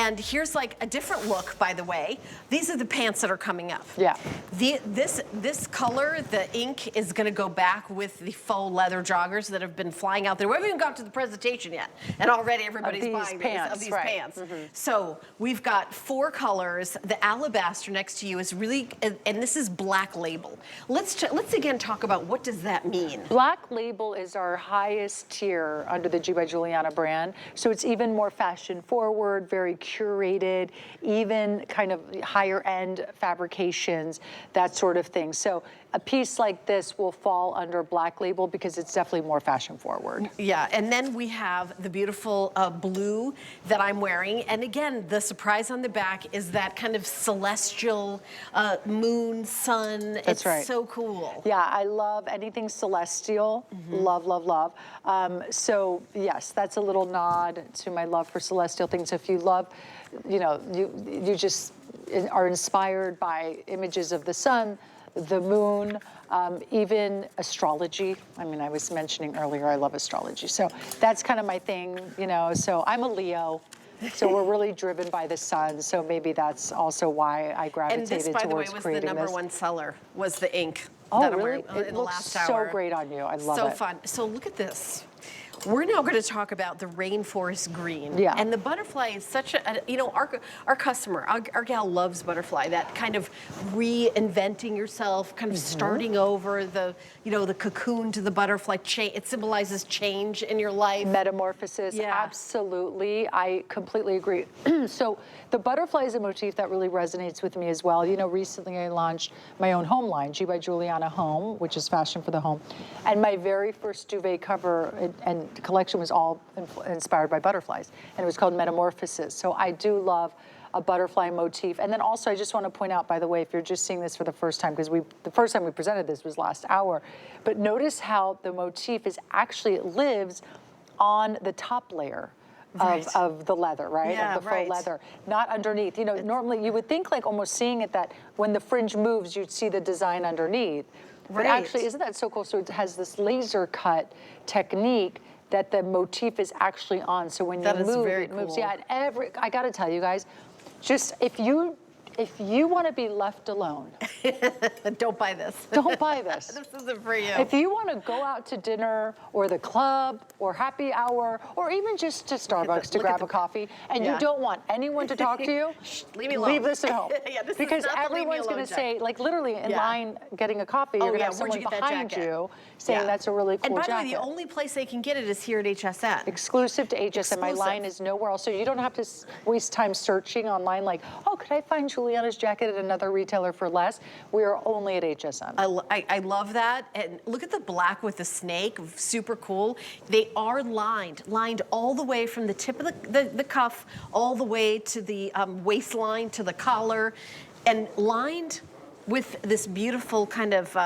And here's like a different look, by the way. These are the pants that are coming up. Yeah. This color, the ink, is gonna go back with the faux leather joggers that have been flying out there. We haven't even got to the presentation yet, and already everybody's buying these pants. So we've got 4 colors. The alabaster next to you is really, and this is Black Label. Let's again talk about what does that mean? Black Label is our highest tier under the G by Giuliana brand. So it's even more fashion forward, very curated, even kind of higher end fabrications, that sort of thing. So a piece like this will fall under Black Label because it's definitely more fashion forward. Yeah, and then we have the beautiful blue that I'm wearing. And again, the surprise on the back is that kind of celestial moon, sun. That's right. It's so cool. Yeah, I love anything celestial. Love, love, love. So yes, that's a little nod to my love for celestial things. If you love, you know, you just are inspired by images of the sun, the moon, even astrology. I mean, I was mentioning earlier, I love astrology. So that's kind of my thing, you know. So I'm a Leo. So we're really driven by the sun. So maybe that's also why I gravitated towards creating this. And this, by the way, was the #1 seller, was the ink. Oh, that I'm really? wearing in the last hour. So great on you. I love it. So fun. So look at this. We're now going to talk about the rainforest green. Yeah. And the butterfly is such a, you know, our customer, our gal loves butterfly, that kind of reinventing yourself, kind of starting over, the, you know, the cocoon to the butterfly. It symbolizes change in your life. Metamorphosis, Yeah. Absolutely. I completely agree. So the butterfly is a motif that really resonates with me as well. You know, recently I launched my own home line, G by Giuliana Home, which is fashion for the home. And my very first duvet cover and collection was all inspired by butterflies, and it was called Metamorphosis. So I do love a butterfly motif. And then also I just want to point out, by the way, if you're just seeing this for the first time, because the first time we presented this was last hour, but notice how the motif is actually, it lives on the top layer of the leather, right? Yeah, of the faux leather, not underneath. You know, normally you would think, like, almost seeing it, that when the fringe moves, you'd see the design underneath. But actually, isn't that so cool? So it has this laser cut technique that the motif is actually on. So when you move, it moves. Yeah, and I gotta tell you guys, just if you want to be left alone, don't buy this. Don't buy this. This isn't for you. If you want to go out to dinner or the club or happy hour or even just to Starbucks to grab a coffee, and you don't want anyone to talk to you, leave me alone. Leave this at home. This because is not everyone's going to say, like, literally in line getting a coffee, you're going to have someone behind you saying that's a really cool jacket. And by the way, the only place they can get it is here at HSN. Exclusive to HSN. My line is nowhere else. So you don't have to waste time searching online like, oh, could I find Giuliana's jacket at another retailer for less? We are only at HSN. I love that. And look at the black with the snake, super cool. They are lined all the way from the tip of the cuff all the way to the waistline, to the collar, and lined with this beautiful kind of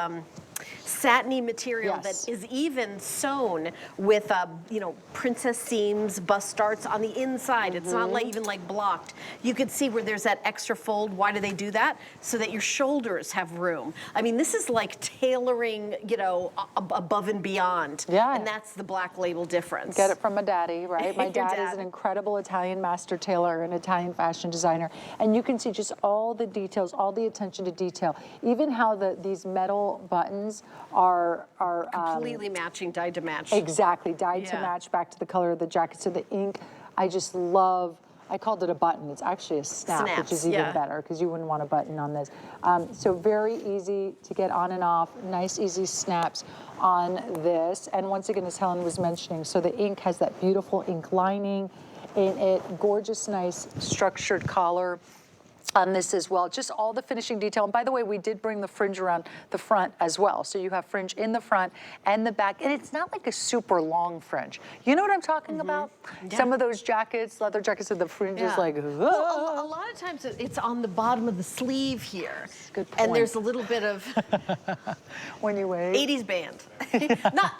satiny material that is even sewn with, you know, princess seams, bust darts on the inside. It's not like even like blocked. You can see where there's that extra fold. Why do they do that? So that your shoulders have room. I mean, this is like tailoring, you know, above and beyond. Yeah. And that's the Black Label difference. Get it from my daddy, right? My dad is an incredible Italian master tailor and Italian fashion designer. And you can see just all the details, all the attention to detail, even how these metal buttons are completely matching, dyed to match. Exactly, dyed to match back to the color of the jacket. So the ink, I just love. I called it a button. It's actually a snap, which is even better because you wouldn't want a button on this. So very easy to get on and off. Nice, easy snaps on this. And once again, as Helen was mentioning, so the ink has that beautiful ink lining in it. Gorgeous, nice, structured collar on this as well. Just all the finishing detail. And by the way, we did bring the fringe around the front as well. So you have fringe in the front and the back. And it's not like a super long fringe. You know what I'm talking about? Yeah. Some of those jackets, leather jackets with the fringe is like, well, a lot of times it's on the bottom of the sleeve here. Good point. And there's a little bit of when you wave. 80s band.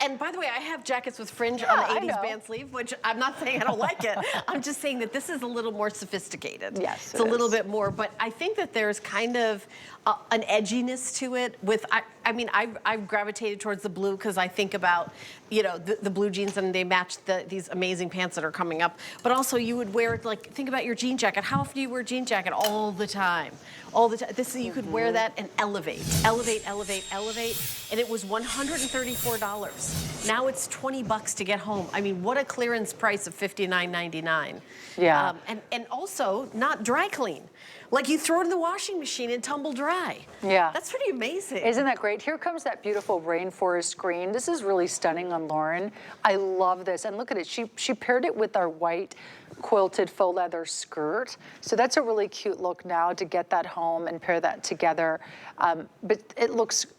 And by the way, I have jackets with fringe on the 80s band sleeve, which I'm not saying I don't like it. I'm just saying that this is a little more sophisticated. Yes, it's a little bit more. But I think that there's kind of an edginess to it with, I mean, I've gravitated towards the blue because I think about, you know, the blue jeans and they match these amazing pants that are coming up. But also you would wear, like, think about your jean jacket. How often do you wear a jean jacket? All the time. All the time. You could wear that and elevate, elevate, elevate, elevate. And it was $134. Now it's $20 to get home. I mean, what a clearance price of $59.99. Yeah. And also not dry clean. Like you throw it in the washing machine and tumble dry. Yeah. That's pretty amazing. Isn't that great? Here comes that beautiful rainforest green. This is really stunning on Lauren. I love this. And look at it. She paired it with our white quilted faux leather skirt. So that's a really cute look now to get that home and pair that together. But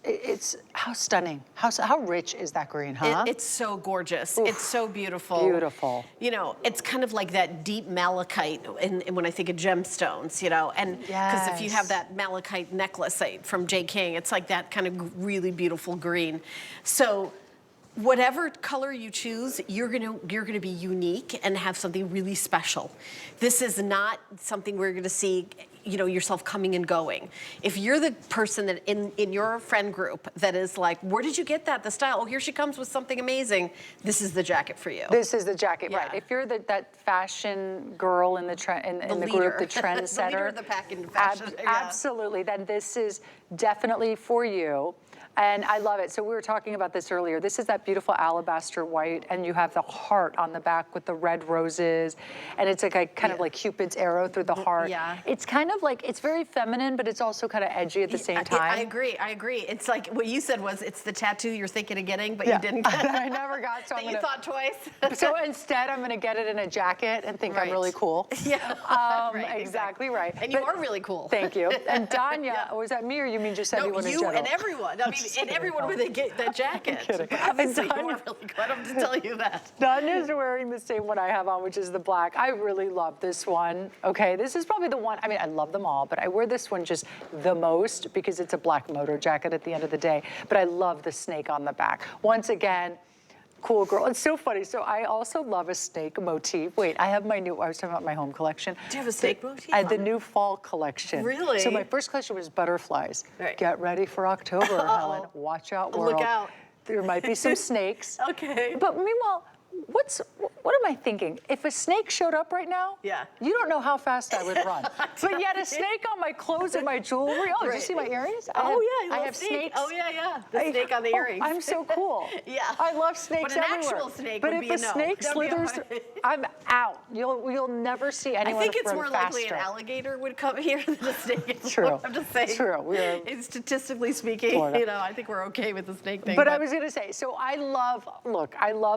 it's how stunning. How rich is that green, huh? It's so gorgeous. Oof. It's so beautiful. Beautiful. You know, it's kind of like that deep malachite and when I think of gemstones, you know, and because if you have that malachite necklace from J. King, it's like that kind of really beautiful green. So whatever color you choose, you're gonna be unique and have something really special. This is not something we're gonna see, you know, yourself coming and going. If you're the person that in your friend group that is like, where did you get that? The style? Oh, here she comes with something amazing. This is the jacket for you. This is the jacket, Yeah. right? If you're that fashion girl in the group, the trendsetter, the leader of the pack in fashion. Absolutely. Then this is definitely for you. And I love it. So we were talking about this earlier. This is that beautiful alabaster white, and you have the heart on the back with the red roses, and it's like a kind of like Cupid's arrow through the heart. Yeah. It's kind of like, it's very feminine, but it's also kind of edgy at the same time. I agree. It's like what you said was it's the tattoo you're thinking of getting, but you didn't get. I never got, so you thought twice. So instead, I'm going to get it in a jacket and think I'm really cool. Yeah. Exactly right. And you are really cool. Thank you. And Danya, was that me or you mean just everyone in general? You and everyone. I mean, and everyone with that jacket. Obviously, you are really good. I'm to tell you that. Danya's wearing the same one I have on, which is the black. I really love this one. Okay, this is probably the one. I mean, I love them all, but I wear this one just the most because it's a black motor jacket at the end of the day. But I love the snake on the back. Once again, cool girl. It's so funny. So I also love a snake motif. Wait, I have I was talking about my home collection. Do you have a snake motif? I had the new fall collection. Really? So my first collection was butterflies. Right. Get ready for October, Helen. Watch out, world. Look out. There might be some snakes. Okay. But meanwhile, what am I thinking? If a snake showed up right now, yeah, you don't know how fast I would run. But yet a snake on my clothes and my jewelry. Oh, did you see my earrings? Yeah, I have snakes. Oh yeah. The snake on the earrings. I'm so cool. Yeah. I love snakes but an everywhere. Actual snake but would if be a snake slithers, I'm out. You'll never see anyone. I think it's run more faster. likely an alligator would come here than a snake. True. I'm just saying. True. Statistically speaking, Florida. you know, I think we're okay with the snake thing. But I was gonna say, so I love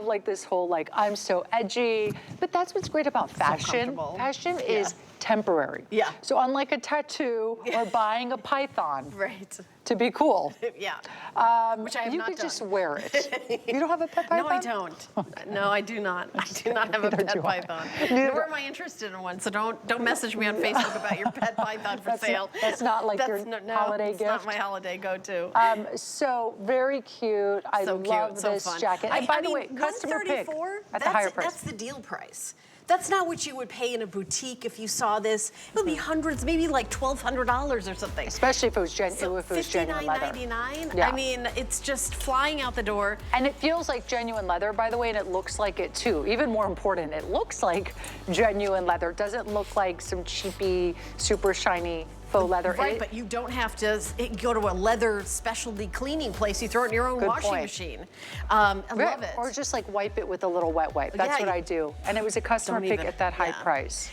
like this whole like I'm so edgy, but that's what's great about fashion. Fashion is temporary. Yeah. So unlike a tattoo or buying a python. Right. To be cool. Yeah. Which I have you not could done. just wear it. You don't have a pet python? No, I don't. No, I do not. I do not have a pet python. Nor am I interested in one. So don't message me on Facebook about your pet python for sale. That's not like your holiday gift. That's not my holiday go-to. So very cute. I love this jacket. And by the way, customer pick at the higher price. That's the deal price. That's not what you would pay in a boutique if you saw this. It would be hundreds, maybe like $1,200 or something. Especially if it was genuine leather. $59.99. Yeah. I mean, it's just flying out the door. And it feels like genuine leather, by the way, and it looks like it too. Even more important, it looks like genuine leather. It doesn't look like some cheapy, super shiny faux leather. Right, but you don't have to go to a leather specialty cleaning place. You throw it in your own washing machine. I love it. Or just like wipe it with a little wet wipe. That's what I do. And it was a customer pick at that high price.